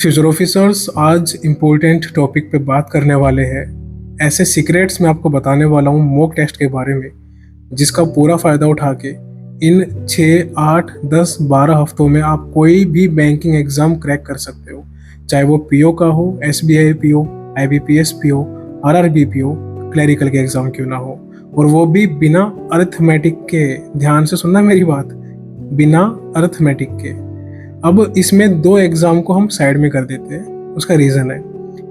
Future officers आज important topic पे बात करने वाले हैं। ऐसे सीक्रेट्स मैं आपको बताने वाला हूँ मॉक टेस्ट के बारे में, जिसका पूरा फ़ायदा उठा के इन 6, 8, 10, 12 हफ्तों में आप कोई भी बैंकिंग एग्ज़ाम क्रैक कर सकते हो। चाहे वो पीओ का हो, SBI PO, IBPS PO, RRB PO, clerical के एग्ज़ाम क्यों ना हो, और वो भी बिना अर्थमेटिक के। ध्यान से सुनना मेरी बात, बिना अर्थमेटिक के। अब इसमें दो एग्जाम को हम साइड में कर देते हैं। उसका रीज़न है,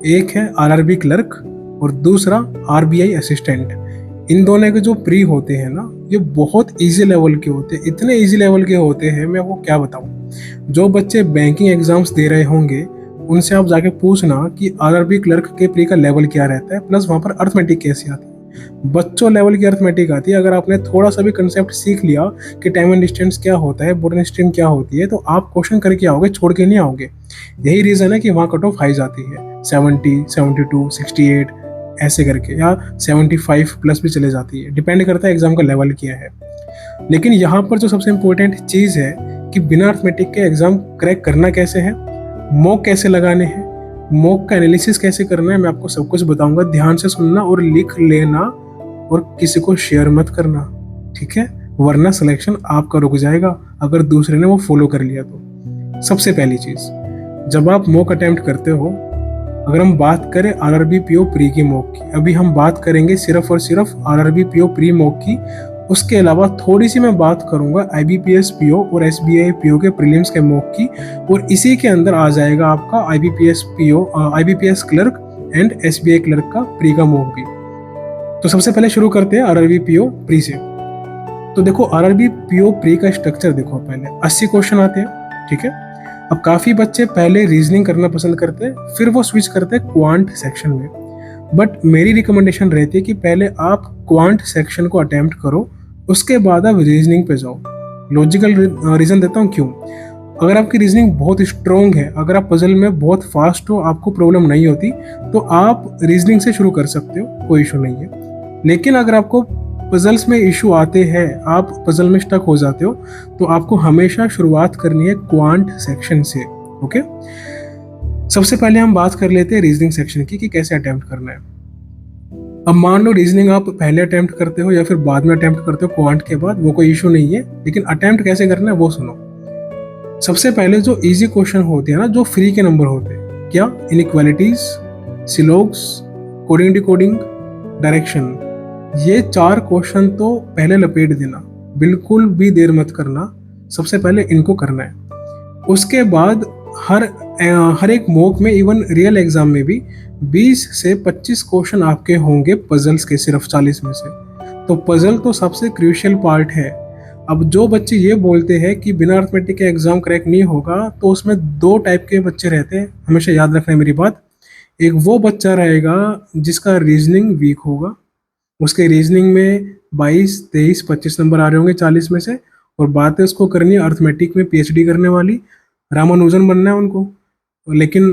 एक है आरआरबी क्लर्क और दूसरा आरबीआई असिस्टेंट। इन दोनों के जो प्री होते हैं ना, ये बहुत इजी लेवल के होते हैं। इतने इजी लेवल के होते हैं, मैं आपको क्या बताऊं। जो बच्चे बैंकिंग एग्जाम्स दे रहे होंगे उनसे आप जाके पूछना कि आरआरबी क्लर्क के प्री का लेवल क्या रहता है, प्लस वहाँ पर अर्थमेटिक कैसी आती है। बच्चों लेवल की अर्थमेटिक आती है। अगर आपने थोड़ा सा भी कंसेप्ट सीख लिया कि टाइम एंड डिस्टेंस क्या होता है, बोर्डन स्ट्रीम क्या होती है, तो आप क्वेश्चन करके आओगे, छोड़ के नहीं आओगे। यही रीज़न है कि वहाँ कट ऑफ हाई जाती है, 70, 72, 68 ऐसे करके, या 75 प्लस भी चले जाती है। डिपेंड करता है एग्जाम का लेवल क्या है। लेकिन यहाँ पर जो सबसे इम्पोर्टेंट चीज़ है कि बिना अर्थमेटिक के एग्जाम क्रैक करना कैसे है, मॉक कैसे लगाने हैं, मॉक का एनालिसिस कैसे करना है, मैं आपको सब कुछ बताऊंगा। ध्यान से सुनना और लिख लेना, और किसी को शेयर मत करना, ठीक है? वरना सिलेक्शन आपका रुक जाएगा अगर दूसरे ने वो फॉलो कर लिया तो। सबसे पहली चीज़, जब आप मॉक अटेम्प्ट करते हो, अगर हम बात करें आरआरबी पीओ प्री की मॉक की, अभी हम बात करेंगे सिर्फ और सिर्फ आरआरबी पीओ प्री मॉक की। उसके अलावा थोड़ी सी मैं बात करूंगा आईबीपीएस पीओ और एसबीआई पीओ के प्रीलिम्स के मॉक की, और इसी के अंदर आ जाएगा आपका IBPS PO, IBPS clerk and SBI clerk का प्री का मॉक भी। तो सबसे पहले शुरू करते हैं आरआरबी पीओ प्री से। तो देखो, आरआरबी पीओ प्री का स्ट्रक्चर देखो। पहले 80 क्वेश्चन आते हैं, ठीक है? अब काफ़ी बच्चे पहले रीजनिंग करना पसंद करते हैं, फिर वो स्विच करते हैं क्वांट सेक्शन में। बट मेरी रिकमेंडेशन रहती है कि पहले आप क्वांट सेक्शन को अटेम्प्ट करो, उसके बाद आप रीजनिंग पे जाओ। लॉजिकल रीज़न देता हूँ क्यों। अगर आपकी रीजनिंग बहुत स्ट्रॉन्ग है, अगर आप पजल में बहुत फास्ट हो, आपको प्रॉब्लम नहीं होती, तो आप रीजनिंग से शुरू कर सकते हो, कोई इशू नहीं है। लेकिन अगर आपको पजल्स में इशू आते हैं, आप पजल में स्टक हो जाते हो, तो आपको हमेशा शुरुआत करनी है क्वांट सेक्शन से। ओके, सबसे पहले हम बात कर लेते हैं रीजनिंग सेक्शन की कि कैसे अटेम्प्ट करना है। अब मान लो रीजनिंग आप पहले अटेम्प्ट करते हो या फिर बाद में अटेम्प्ट करते हो क्वांट के बाद, वो कोई इशू नहीं है, लेकिन अटेम्प्ट कैसे करना है वो सुनो। सबसे पहले जो इजी क्वेश्चन होते हैं ना, जो फ्री के नंबर होते हैं, क्या इनइक्वालिटीज, सिलोग्स, कोडिंग डिकोडिंग, डायरेक्शन, ये 4 क्वेश्चन तो पहले लपेट देना, बिल्कुल भी देर मत करना। सबसे पहले इनको करना है। उसके बाद हर एक मॉक में, इवन रियल एग्जाम में भी 20 से 25 क्वेश्चन आपके होंगे पजल्स के, सिर्फ 40 में से। तो पजल तो सबसे क्रूशियल पार्ट है। अब जो बच्चे ये बोलते हैं कि बिना अर्थमेटिक के एग्जाम क्रैक नहीं होगा, तो उसमें 2 टाइप के बच्चे रहते हैं, हमेशा याद रखना है मेरी बात। एक वो बच्चा रहेगा जिसका रीजनिंग वीक होगा, उसके रीजनिंग में 22, 23, 25 नंबर आ रहे होंगे 40 में से, और बात है उसको करनी है अर्थमेटिक में पीएचडी करने वाली, रामानुजन बनना है उनको, लेकिन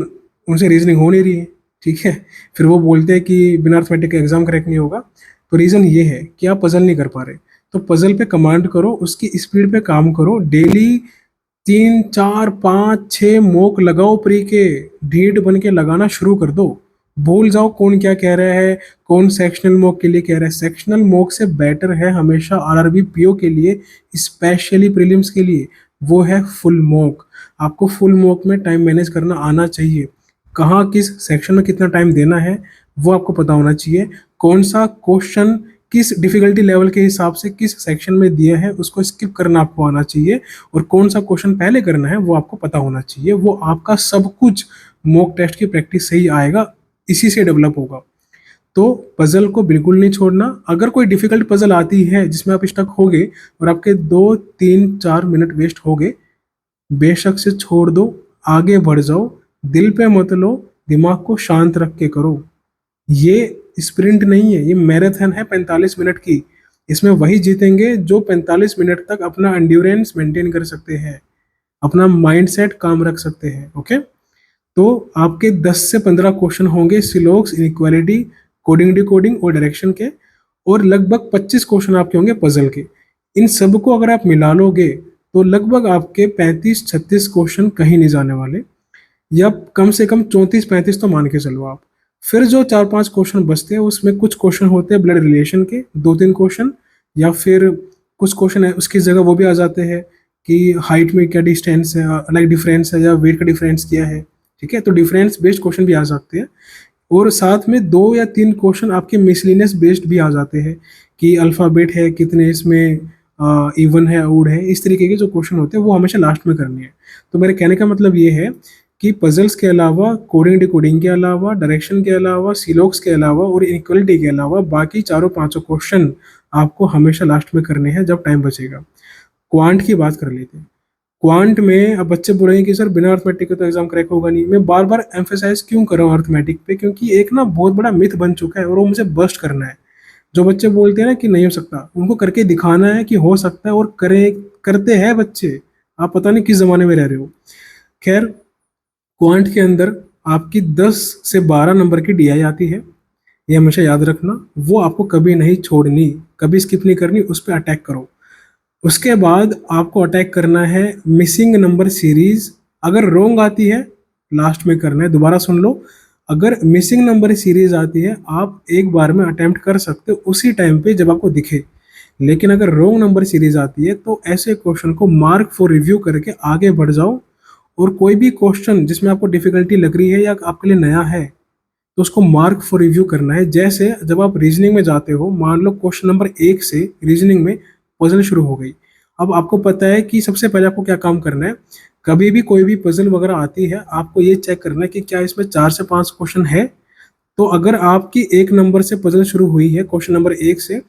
उनसे रीजनिंग हो नहीं रही है, ठीक है? फिर वो बोलते हैं कि बिना अर्थमेटिक का एग्जाम क्रैक नहीं होगा। तो रीज़न ये है कि आप पजल नहीं कर पा रहे। तो पजल पे कमांड करो, उसकी स्पीड पे काम करो, डेली 3, 4, 5, 6 मॉक लगाओ प्री के, ढीठ बन के लगाना शुरू कर दो। भूल जाओ कौन क्या कह रहा है, कौन सेक्शनल मॉक के लिए कह रहा है। सेक्शनल मॉक से बेटर है हमेशा आरआरबी पीओ के लिए, स्पेशली प्रीलिम्स के लिए, वो है फुल मॉक। आपको फुल मॉक में टाइम मैनेज करना आना चाहिए। कहाँ किस सेक्शन में कितना टाइम देना है वो आपको पता होना चाहिए। कौन सा क्वेश्चन किस डिफिकल्टी लेवल के हिसाब से किस सेक्शन में दिया है, उसको स्किप करना आपको आना चाहिए, और कौन सा क्वेश्चन पहले करना है वो आपको पता होना चाहिए। वो आपका सब कुछ मॉक टेस्ट की प्रैक्टिस से ही आएगा, इसी से डेवलप होगा। तो पजल को बिल्कुल नहीं छोड़ना। अगर कोई डिफिकल्ट पजल आती है जिसमें आप स्टक हो गए और आपके 2, 3, 4 मिनट वेस्ट हो गए, बेशक से छोड़ दो, आगे बढ़ जाओ, दिल पे मत लो, दिमाग को शांत रख के करो। ये स्प्रिंट नहीं है, ये मैराथन है 45 मिनट की। इसमें वही जीतेंगे जो 45 मिनट तक अपना एंड्योरेंस मेंटेन कर सकते हैं, अपना माइंडसेट काम रख सकते हैं। ओके, तो आपके 10 से 15 क्वेश्चन होंगे सिलोक्स, इनइक्वालिटी, कोडिंग डिकोडिंग और डायरेक्शन के, और लगभग 25 क्वेश्चन आपके होंगे पजल के। इन सबको अगर आप मिला लोगे तो लगभग आपके 35-36 क्वेश्चन कहीं नहीं जाने वाले। या कम से कम 34-35 तो मान के चलो आप। फिर जो 4-5 क्वेश्चन बचते हैं उसमें कुछ क्वेश्चन होते हैं ब्लड रिलेशन के, 2-3 क्वेश्चन, या फिर कुछ क्वेश्चन है उसकी जगह वो भी आ जाते हैं कि हाइट में क्या डिस्टेंस है, लाइक डिफरेंस है, या वेट का डिफरेंस क्या है। ठीक है, तो डिफरेंस बेस्ड क्वेश्चन भी आ सकते हैं। और साथ में 2 या 3 क्वेश्चन आपके मिसलिनियस बेस्ड भी आ जाते हैं कि अल्फ़ाबेट है कितने इसमें, इवन है, ओड है, इस तरीके के जो क्वेश्चन होते हैं वो हमेशा लास्ट में करने हैं। तो मेरे कहने का मतलब ये है कि पजल्स के अलावा, कोडिंग डिकोडिंग के अलावा, डायरेक्शन के अलावा, सीलोक्स के अलावा और इक्वलिटी के अलावा बाकी चारों पांचों क्वेश्चन आपको हमेशा लास्ट में करने हैं जब टाइम बचेगा। क्वांट की बात कर लेते हैं। क्वांट में अब बच्चे बोलेंगे कि सर बिना अर्थमेटिक के तो एग्जाम क्रैक होगा नहीं। मैं बार बार एम्फेसाइज क्यों कर रहा हूँ अर्थमेटिक पे, क्योंकि एक ना बहुत बड़ा मिथ बन चुका है और वो मुझे बस्ट करना है। जो बच्चे बोलते हैं ना कि नहीं हो सकता, उनको करके दिखाना है कि हो सकता है, और करें, करते हैं बच्चे। आप पता नहीं किस जमाने में रह रहे हो। खैर, क्वांट के अंदर आपकी 10 से 12 नंबर की डीआई आती है, ये हमेशा याद रखना। वो आपको कभी नहीं छोड़नी, कभी स्किप नहीं करनी, उस पर अटैक करो। उसके बाद आपको अटैक करना है मिसिंग नंबर सीरीज। अगर रोंग आती है लास्ट में करना है, दोबारा सुन लो। अगर मिसिंग नंबर सीरीज आती है आप एक बार में अटेम्प्ट कर सकते हो उसी टाइम पे जब आपको दिखे। लेकिन अगर रोंग नंबर सीरीज आती है तो ऐसे क्वेश्चन को मार्क फॉर रिव्यू करके आगे बढ़ जाओ। और कोई भी क्वेश्चन जिसमें आपको डिफिकल्टी लग रही है या आपके लिए नया है तो उसको मार्क फॉर रिव्यू करना है। जैसे जब आप रीजनिंग में जाते हो, मान लो क्वेश्चन नंबर 1 से रीजनिंग में पजल शुरू हो गई। अब आपको पता है कि सबसे पहले आपको क्या काम करना है। कभी भी कोई भी पजल वगैरह आती है आपको ये चेक करना है कि क्या इसमें 4 से 5 क्वेश्चन है। तो अगर आपकी 1 नंबर से पजल शुरू हुई है, क्वेश्चन नंबर 1 से,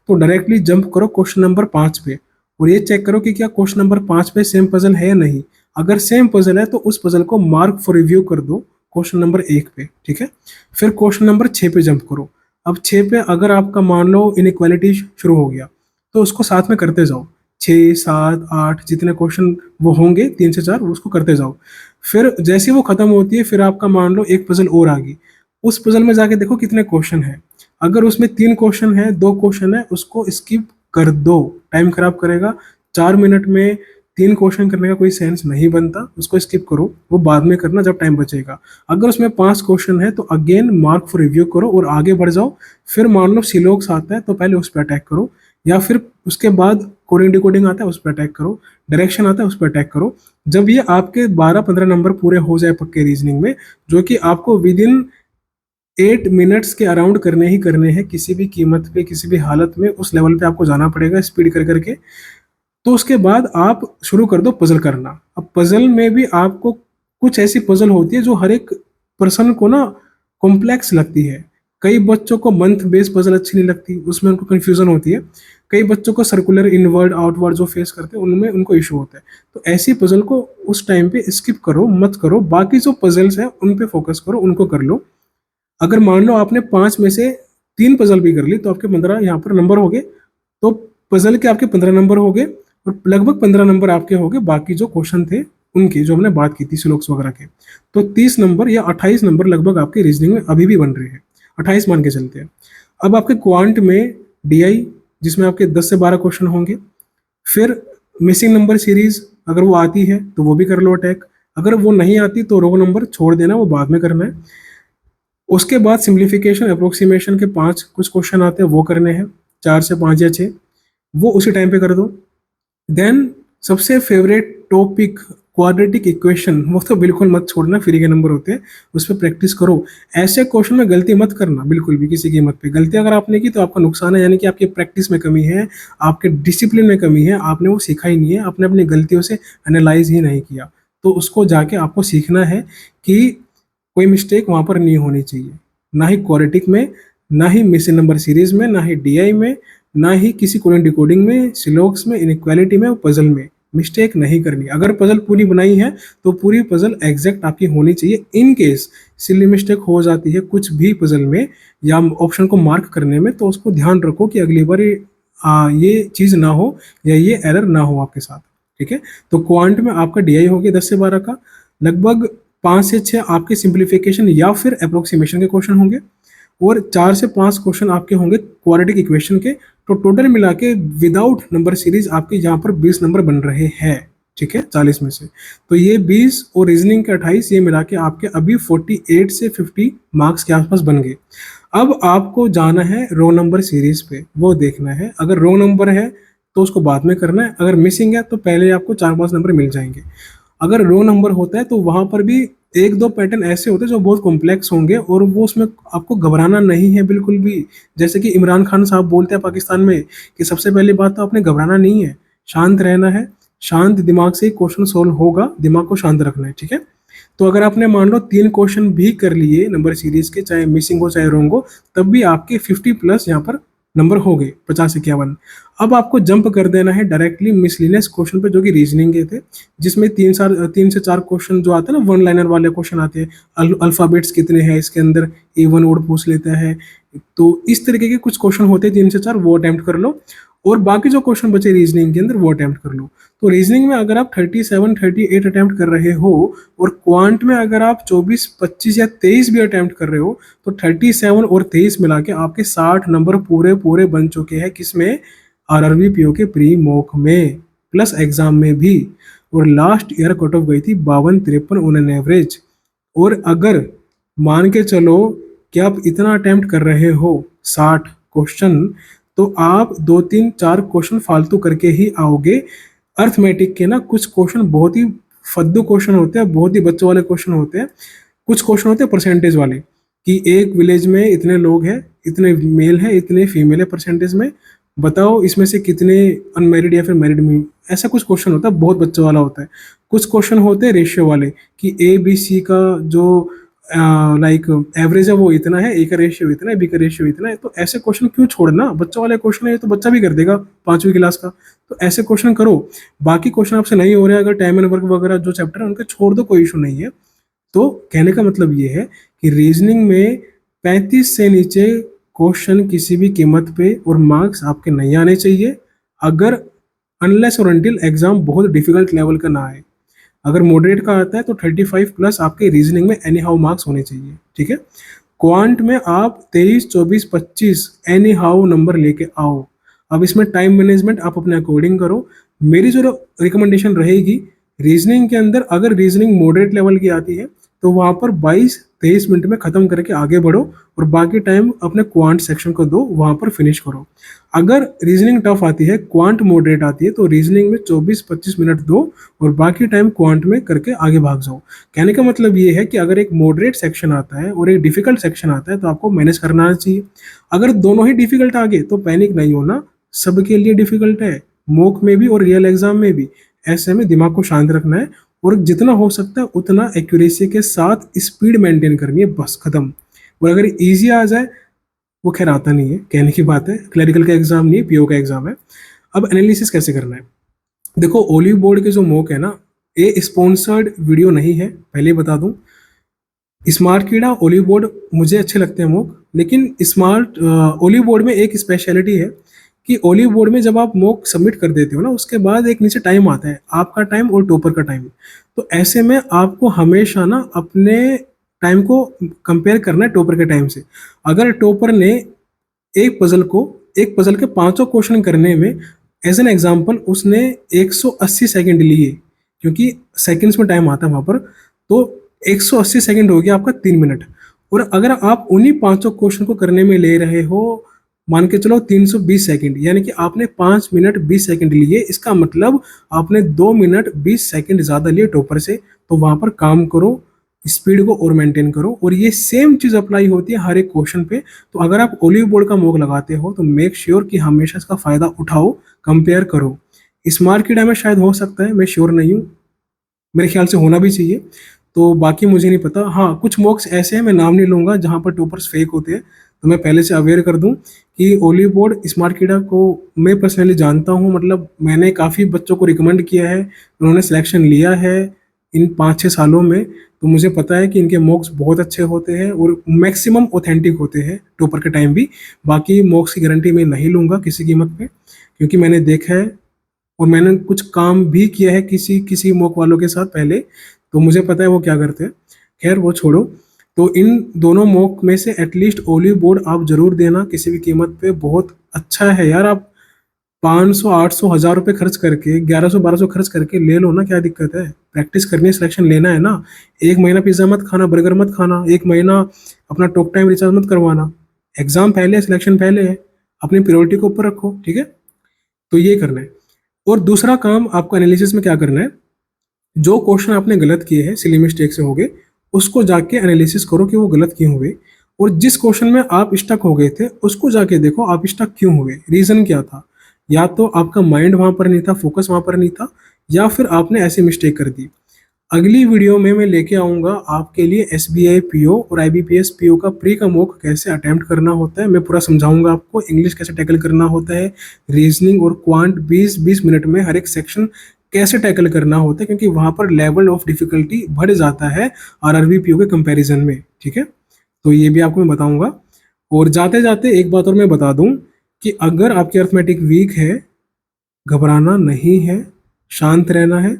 तो डायरेक्टली जंप करो क्वेश्चन नंबर 5 पे, और ये चेक करो कि क्या क्वेश्चन नंबर 5 पे सेम पजल है या नहीं। अगर सेम पजल है तो उस पजल को मार्क फॉर रिव्यू कर दो क्वेश्चन नंबर 1 पे। ठीक है, फिर क्वेश्चन नंबर 6 पे जंप करो। अब 6 पे अगर आपका मान लो इनइक्वालिटी शुरू हो गया तो उसको साथ में करते जाओ। 6, 7, 8 जितने क्वेश्चन वो होंगे, 3 से 4, उसको करते जाओ। फिर जैसे वो खत्म होती है फिर आपका मान लो एक पजल और आ गई। उस पजल में जाके देखो कितने क्वेश्चन है। अगर उसमें 3 क्वेश्चन है, 2 क्वेश्चन है, उसको स्किप कर दो। टाइम खराब करेगा। 4 मिनट में 3 क्वेश्चन करने का कोई सेंस नहीं बनता, उसको स्किप करो, वो बाद में करना जब टाइम बचेगा। अगर उसमें 5 क्वेश्चन है तो अगेन मार्क फॉर रिव्यू करो और आगे बढ़ जाओ। फिर मान लो सिलोक्स आता है तो पहले उस पर अटैक करो, या फिर उसके बाद कोडिंग डिकोडिंग आता है उस पर अटैक करो, डायरेक्शन आता है उस पर अटैक करो। जब ये आपके 12-15 नंबर पूरे हो जाए पक्के रीजनिंग में, जो कि आपको विद इन 8 मिनट्स के अराउंड करने ही करने हैं, किसी भी कीमत पे, किसी भी हालत में उस लेवल पे आपको जाना पड़ेगा स्पीड कर करके। तो उसके बाद आप शुरू कर दो पजल करना। अब पजल में भी आपको कुछ ऐसी पजल होती है जो हर एक पर्सन को ना कॉम्प्लेक्स लगती है। कई बच्चों को मंथ बेस्ड पजल अच्छी नहीं लगती, उसमें उनको कंफ्यूजन होती है। कई बच्चों को सर्कुलर इनवर्ड आउटवर्ड जो फेस करते हैं उनमें उनको इशू होता है। तो ऐसी पजल को उस टाइम पे स्किप करो, मत करो। बाकी जो पजल्स हैं उन पे फोकस करो, उनको कर लो। अगर मान लो आपने 5 में से 3 पजल भी कर ली तो आपके 15 यहाँ पर नंबर हो गए। तो पजल के आपके 15 नंबर हो गए, और लगभग 15 नंबर आपके हो गए बाकी जो क्वेश्चन थे उनके, जो हमने बात की थी सिलोक्स वगैरह के। तो 30 नंबर या 28 नंबर लगभग आपके रीजनिंग में अभी भी बन रहे हैं, 28 मान के चलते हैं। अब आपके क्वांट में डीआई, जिसमें आपके 10 से 12 क्वेश्चन होंगे। फिर मिसिंग नंबर सीरीज अगर वो आती है तो वो भी कर लो अटैक। अगर वो नहीं आती तो रो नंबर छोड़ देना, वो बाद में करना है। उसके बाद सिंप्लीफिकेशन अप्रोक्सीमेशन के 5 कुछ क्वेश्चन आते हैं वो करने हैं, 4 से 5 या 6, वो उसी टाइम पे कर दो। देन सबसे फेवरेट टॉपिक क्वाड्रेटिक इक्वेशन, वो तो बिल्कुल मत छोड़ना, फ्री के नंबर होते हैं, उस पर प्रैक्टिस करो। ऐसे क्वेश्चन में गलती मत करना बिल्कुल भी, किसी कीमत पे। गलती अगर आपने की तो आपका नुकसान है, यानी कि आपकी प्रैक्टिस में कमी है, आपके डिसिप्लिन में कमी है, आपने वो सीखा ही नहीं है, आपने अपनी गलतियों से एनालाइज ही नहीं किया। तो उसको जाके आपको सीखना है कि कोई मिस्टेक वहाँ पर नहीं होनी चाहिए, ना ही क्वाड्रेटिक में, ना ही मिसिंग नंबर सीरीज में, ना ही डीआई में, ना ही किसी कोडिंग डिकोडिंग में, सिलोक्स में, इनइक्वालिटी में, पजल में मिस्टेक नहीं करनी। अगर पजल पूरी बनाई है तो पूरी पजल एग्जैक्ट आपकी होनी चाहिए। इन केस सिली मिस्टेक हो जाती है कुछ भी पजल में या ऑप्शन को मार्क करने में, तो उसको ध्यान रखो कि अगली बार ये चीज़ ना हो या ये एरर ना हो आपके साथ। ठीक है, तो क्वांट में आपका डीआई हो गया 10 से 12 का, लगभग 5 से 6 आपके सिंप्लीफिकेशन या फिर अप्रोक्सीमेशन के क्वेश्चन होंगे, और 4 से 5 क्वेश्चन आपके होंगे क्वाड्रेटिक इक्वेशन के। तो टोटल मिला के विदाउट नंबर सीरीज आपके यहाँ पर 20 नंबर बन रहे हैं। ठीक है, 40 में से। तो ये 20 और रीजनिंग के 28, ये मिला के आपके अभी 48 से 50 मार्क्स के आसपास बन गए। अब आपको जाना है रो नंबर सीरीज पे, वो देखना है। अगर रो नंबर है तो उसको बाद में करना है, अगर मिसिंग है तो पहले आपको 4-5 नंबर मिल जाएंगे। अगर रो नंबर होता है तो वहां पर भी एक दो पैटर्न ऐसे होते हैं जो बहुत कॉम्प्लेक्स होंगे, और वो उसमें आपको घबराना नहीं है बिल्कुल भी। जैसे कि इमरान खान साहब बोलते हैं पाकिस्तान में कि सबसे पहली बात तो आपने घबराना नहीं है, शांत रहना है, शांत दिमाग से ही क्वेश्चन सोल्व होगा, दिमाग को शांत रखना है, ठीक है। तो अगर आपने मान लो 3 क्वेश्चन भी कर लिए नंबर सीरीज के, चाहे मिसिंग हो चाहे रोंग हो, तब भी आपके 50 प्लस यहाँ पर नंबर हो गए, 50-51। अब आपको जंप कर देना है डायरेक्टली मिसलिनियस क्वेश्चन पे, जो कि रीजनिंग के थे, जिसमें 3 से 4 क्वेश्चन जो आते हैं ना, वन लाइनर वाले क्वेश्चन आते हैं। अल्फाबेट्स कितने हैं इसके अंदर, A1 वर्ड पूछ लेता है। तो इस तरीके के कुछ क्वेश्चन होते हैं 3 से 4, वो अटेम्प्ट कर लो, और बाकी जो क्वेश्चन बचे रीजनिंग के अंदर वो अटेम्प्ट कर लो। तो रीजनिंग में अगर आप 37-38 अटेम्प्ट कर रहे हो, और क्वांट में अगर आप 24-25 या 23 भी अटेम्प्ट कर रहे हो, तो 37 और 23 मिला के आपके 60 नंबर पूरे पूरे बन चुके हैं। किसमें? आरआरबी पीओ के प्री मॉक में, प्लस एग्जाम में भी। और लास्ट ईयर कट ऑफ गई थी 52-53 ऑन एन एवरेज। और अगर मान के चलो कि आप इतना अटेम्प्ट कर रहे हो 60 क्वेश्चन, तो आप 2-3-4 क्वेश्चन फालतू करके ही आओगे। अर्थमेटिक के ना कुछ क्वेश्चन बहुत ही फद्दू क्वेश्चन होते हैं, बहुत ही बच्चों वाले क्वेश्चन होते हैं। कुछ क्वेश्चन होते हैं परसेंटेज वाले, कि एक विलेज में इतने लोग हैं, इतने मेल हैं, इतने फीमेल है परसेंटेज में, बताओ इसमें से कितने अनमेरिड या फिर मैरिड में। ऐसा कुछ क्वेश्चन होता है, बहुत बच्चों वाला होता है। कुछ क्वेश्चन होते हैं रेशियो वाले, कि A B C का जो लाइक एवरेज है वो इतना है, A का रेशियो इतना है, B का रेशियो इतना है। तो ऐसे क्वेश्चन क्यों छोड़ना, बच्चों वाले क्वेश्चन है, ये तो बच्चा भी कर देगा 5वीं क्लास का। तो ऐसे क्वेश्चन करो। बाकी क्वेश्चन आपसे नहीं हो रहे, अगर टाइम एंड वर्क वगैरह जो चैप्टर है उनके छोड़ दो, कोई इशू नहीं है। तो कहने का मतलब ये है कि रीजनिंग में 35 से नीचे क्वेश्चन किसी भी कीमत पे और मार्क्स आपके नहीं आने चाहिए, अगर अनलेस और अनटिल एग्जाम बहुत डिफिकल्ट लेवल का ना है। अगर मॉडरेट का आता है तो 35 प्लस आपके रीजनिंग में एनी हाउ मार्क्स होने चाहिए, ठीक है। क्वांट में आप 23, 24, 25 एनी हाउ नंबर लेके आओ। अब इसमें टाइम मैनेजमेंट आप अपने अकॉर्डिंग करो। मेरी जो रिकमेंडेशन रहेगी, रीजनिंग के अंदर अगर रीजनिंग मॉडरेट लेवल की आती है तो वहां पर 22-23 मिनट में खत्म करके आगे बढ़ो, और बाकी टाइम अपने क्वांट सेक्शन को दो, वहां पर फिनिश करो। अगर रीजनिंग टफ आती है, क्वांट मॉडरेट आती है, तो रीजनिंग में 24-25 मिनट दो, और बाकी टाइम क्वांट में करके आगे भाग जाओ। कहने का मतलब ये है कि अगर एक मॉडरेट सेक्शन आता है और एक डिफिकल्ट सेक्शन आता है, तो आपको मैनेज करना आना चाहिए। अगर दोनों ही डिफिकल्ट आ गए तो पैनिक नहीं होना, सबके लिए डिफिकल्ट है, मॉक में भी और रियल एग्जाम में भी। ऐसे में दिमाग को शांत रखना है, और जितना हो सकता है उतना एक्यूरेसी के साथ स्पीड मेंटेन करनी है, बस खत्म। और अगर इजी आ जाए, वो खैर आता नहीं है, कहने की बात है, क्लरिकल का एग्जाम नहीं है, पीओ का एग्जाम है। अब एनालिसिस कैसे करना है? देखो, ओलिव बोर्ड के जो मॉक है ना, ये स्पॉन्सर्ड वीडियो नहीं है, पहले ही बता दूं। स्मार्ट कीड़ा, ओलिव बोर्ड मुझे अच्छे लगते हैं मॉक, लेकिन स्मार्ट ओलिव बोर्ड में एक स्पेशलिटी है कि ओलिव बोर्ड में जब आप मॉक सबमिट कर देते हो ना, उसके बाद एक नीचे टाइम आता है, आपका टाइम और टॉपर का टाइम। तो ऐसे में आपको हमेशा ना अपने टाइम को कंपेयर करना है टॉपर के टाइम से। अगर टॉपर ने एक पजल के 5 क्वेश्चन करने में, एज एन एग्जाम्पल, उसने 180 सेकंड लिए, क्योंकि सेकंड्स में टाइम आता है वहां पर, तो 180 सेकंड हो गया आपका 3 मिनट। और अगर आप उन्हीं 5 क्वेश्चन को करने में ले रहे हो, मान के चलो 320 सेकंड, यानी कि आपने 5 मिनट 20 सेकंड लिए, इसका मतलब आपने 2 मिनट 20 सेकंड ज्यादा लिए टॉपर से। तो वहां पर काम करो, स्पीड को और मेंटेन करो। और ये सेम चीज अप्लाई होती है हर एक क्वेश्चन पे। तो अगर आप ओलिव बोर्ड का मॉक लगाते हो तो मेक श्योर कि हमेशा इसका फायदा उठाओ, कंपेयर करो। स्मार्ट कीड़ा में शायद हो सकता है, मैं श्योर नहीं हूँ, मेरे ख्याल से होना भी चाहिए। तो बाकी मुझे नहीं पता। हाँ, कुछ मॉक्स ऐसे हैं, मैं नाम नहीं लूंगा, जहाँ पर टॉपर्स फेक होते हैं। तो मैं पहले से अवेयर कर दूं कि ओलिव बोर्ड स्मार्ट कीड़ा को मैं पर्सनली जानता हूं, मतलब मैंने काफ़ी बच्चों को रिकमेंड किया है, उन्होंने सिलेक्शन लिया है इन 5-6 सालों में। तो मुझे पता है कि इनके मॉक्स बहुत अच्छे होते हैं और मैक्सिमम ऑथेंटिक होते हैं टॉपर के टाइम भी। बाकी मॉक्स की गारंटी मैं नहीं लूंगा किसी कीमत पे, क्योंकि मैंने देखा है और मैंने कुछ काम भी किया है किसी किसी मॉक वालों के साथ पहले, तो मुझे पता है वो क्या करते हैं। खैर वो छोड़ो। तो इन दोनों मॉक में से एटलीस्ट ओलिव बोर्ड आप जरूर देना किसी भी कीमत पे, बहुत अच्छा है यार। आप 500 800 1000 रुपये खर्च करके 1100 1200 खर्च करके ले लो ना, क्या दिक्कत है? प्रैक्टिस करनी है, सिलेक्शन लेना है ना। एक महीना पिज्जा मत खाना, बर्गर मत खाना, एक महीना अपना टॉक टाइम रिचार्ज मत करवाना। एग्जाम पहले है, सिलेक्शन पहले है, अपनी प्रायोरिटी को ऊपर रखो, ठीक है। तो ये करना है। और दूसरा काम आपको एनालिसिस में क्या करना है, जो क्वेश्चन आपने गलत किए हैं, सिली मिस्टेक से हो गए, उसको जाके एनालिसिस करो कि वो गलत क्यों हुए। और जिस क्वेश्चन में आप स्टक हो गए थे उसको जाके देखो आप स्टक क्यों हुए, रीजन क्या था। या तो आपका माइंड वहां पर नहीं था, फोकस वहां पर नहीं था, या फिर आपने ऐसी मिस्टेक कर दी। अगली वीडियो में मैं लेके आऊंगा आपके लिए एसबीआई पीओ और आईबीपीएस पीओ का प्री का मॉक कैसे अटेम्प्ट करना होता है। मैं पूरा समझाऊंगा आपको, इंग्लिश कैसे टैकल करना होता है, रीजनिंग और क्वांट 20-20 मिनट में हर एक सेक्शन कैसे टैकल करना होता है, क्योंकि वहां पर लेवल ऑफ डिफिकल्टी बढ़ जाता है आरआरबी पीओ के कंपैरिजन में, ठीक है। तो ये भी आपको मैं बताऊंगा। और जाते जाते एक बात और मैं बता दूं कि अगर आपकी अर्थमेटिक वीक है, घबराना नहीं है, शांत रहना है।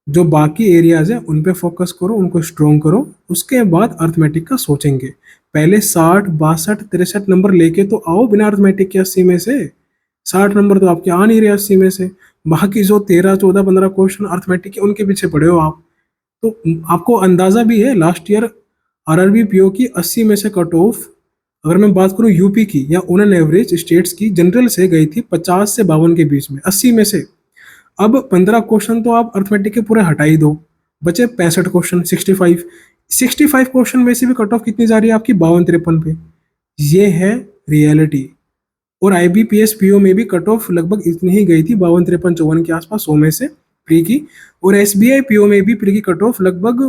जो बाकी एरियाज है उन पे फोकस करो, उनको स्ट्रोंग करो, उसके बाद अर्थमेटिक का सोचेंगे। पहले 60 62 63 नंबर लेके तो आओ बिना अर्थमेटिक के 80 में से। 60 नंबर तो आपके आ नहीं रहे 80 में से, बाकी जो 13 14 15 क्वेश्चन अर्थमेटिक के उनके पीछे पड़े हो आप। तो आपको अंदाजा भी है लास्ट ईयर आरआरबी पीओ की 80 में से कट ऑफ, अगर मैं बात करूं यूपी की या ऑन एन एवरेज स्टेट्स की, जनरल से गई थी 50 से 52 के बीच में 80 में से। अब 15 क्वेश्चन तो आप अर्थमेटिक के पूरे हटा ही दो, बचे 65 क्वेश्चन, 65 क्वेश्चन में से भी कट ऑफ कितनी जा रही है आपकी, 52-53 पे। ये है रियलिटी। और आईबीपीएस पीओ में भी कट ऑफ लगभग इतनी ही गई थी, 52-53-54 के आसपास 100 में से प्री की। और एसबीआई पीओ में भी प्री की कट ऑफ लगभग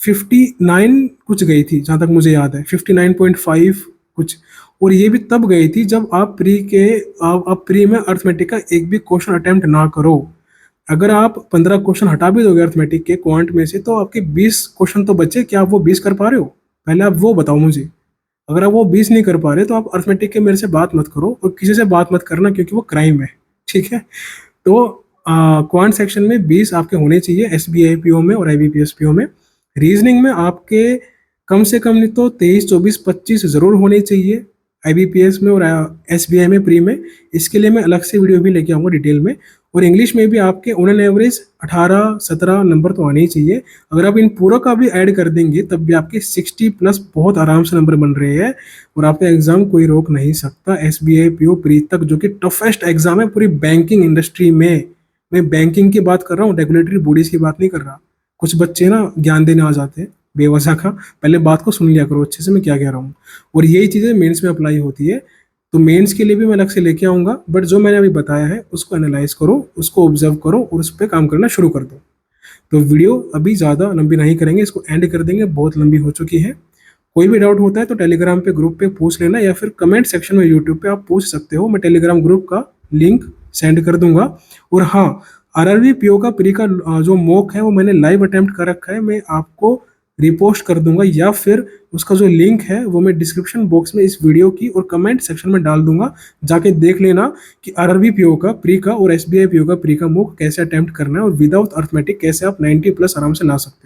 59 कुछ गई थी, जहां तक मुझे याद है 59.5 कुछ। और ये भी तब गई थी जब आप आप प्री में अर्थमेटिक का एक भी क्वेश्चन अटेम्प्ट ना करो। अगर आप 15 क्वेश्चन हटा भी दोगे अर्थमेटिक के क्वांट में से, तो आपके 20 क्वेश्चन तो बचे। क्या आप वो 20 कर पा रहे हो? पहले आप वो बताओ मुझे। अगर आप वो 20 नहीं कर पा रहे तो आप अर्थमेटिक के मेरे से बात मत करो, और किसी से बात मत करना, क्योंकि वो क्राइम है, ठीक है। तो क्वांट सेक्शन में 20 आपके होने चाहिए, एसबीआई पीओ में और आईबीपीएस पीओ में। रीजनिंग में आपके कम से कम नहीं तो 23 24 25 जरूर होने चाहिए, आईबीपीएस में और एसबीआई में प्री में। इसके लिए मैं अलग से वीडियो भी लेके आऊँगा डिटेल में। और इंग्लिश में भी आपके ऑन एन एवरेज 18-17 नंबर तो आने ही चाहिए। अगर आप इन पूरा का भी ऐड कर देंगे तब भी आपके 60 प्लस बहुत आराम से नंबर बन रहे हैं, और आपका एग्जाम कोई रोक नहीं सकता। एसबीआई पीओ प्री तक, जो कि टफेस्ट एग्जाम है पूरी बैंकिंग इंडस्ट्री में। मैं बैंकिंग की बात कर रहा हूँ, रेगुलेटरी बॉडीज की बात नहीं कर रहा। कुछ बच्चे ना ज्ञान देने आ जाते हैं बेवजह का, पहले बात को सुन लिया करो अच्छे से मैं क्या कह रहा हूँ। और यही चीज़ें मेंस में अप्लाई होती है। तो मेंस के लिए भी मैं अलग से लेके आऊँगा, बट जो मैंने अभी बताया है उसको एनालाइज करो, उसको ऑब्जर्व करो और उस पर काम करना शुरू कर दो। तो वीडियो अभी ज़्यादा लंबी नहीं करेंगे, इसको एंड कर देंगे, बहुत लंबी हो चुकी है। कोई भी डाउट होता है तो टेलीग्राम पे ग्रुप पे पूछ लेना, या फिर कमेंट सेक्शन में यूट्यूब पे आप पूछ सकते हो। मैं टेलीग्राम ग्रुप का लिंक सेंड कर दूंगा। और हाँ, आरआरबी पीओ का प्री का जो मॉक है वो मैंने लाइव अटेम्प्ट कर रखा है, मैं आपको रिपोस्ट कर दूंगा, या फिर उसका जो लिंक है वो मैं डिस्क्रिप्शन बॉक्स में इस वीडियो की और कमेंट सेक्शन में डाल दूंगा। जाके देख लेना कि आरआरबी पीओ का प्री का और एसबीआई पीओ का प्री का मॉक कैसे अटेम्प्ट करना है, और विदाउट अर्थमेटिक कैसे आप 90 प्लस आराम से ला सकते हो।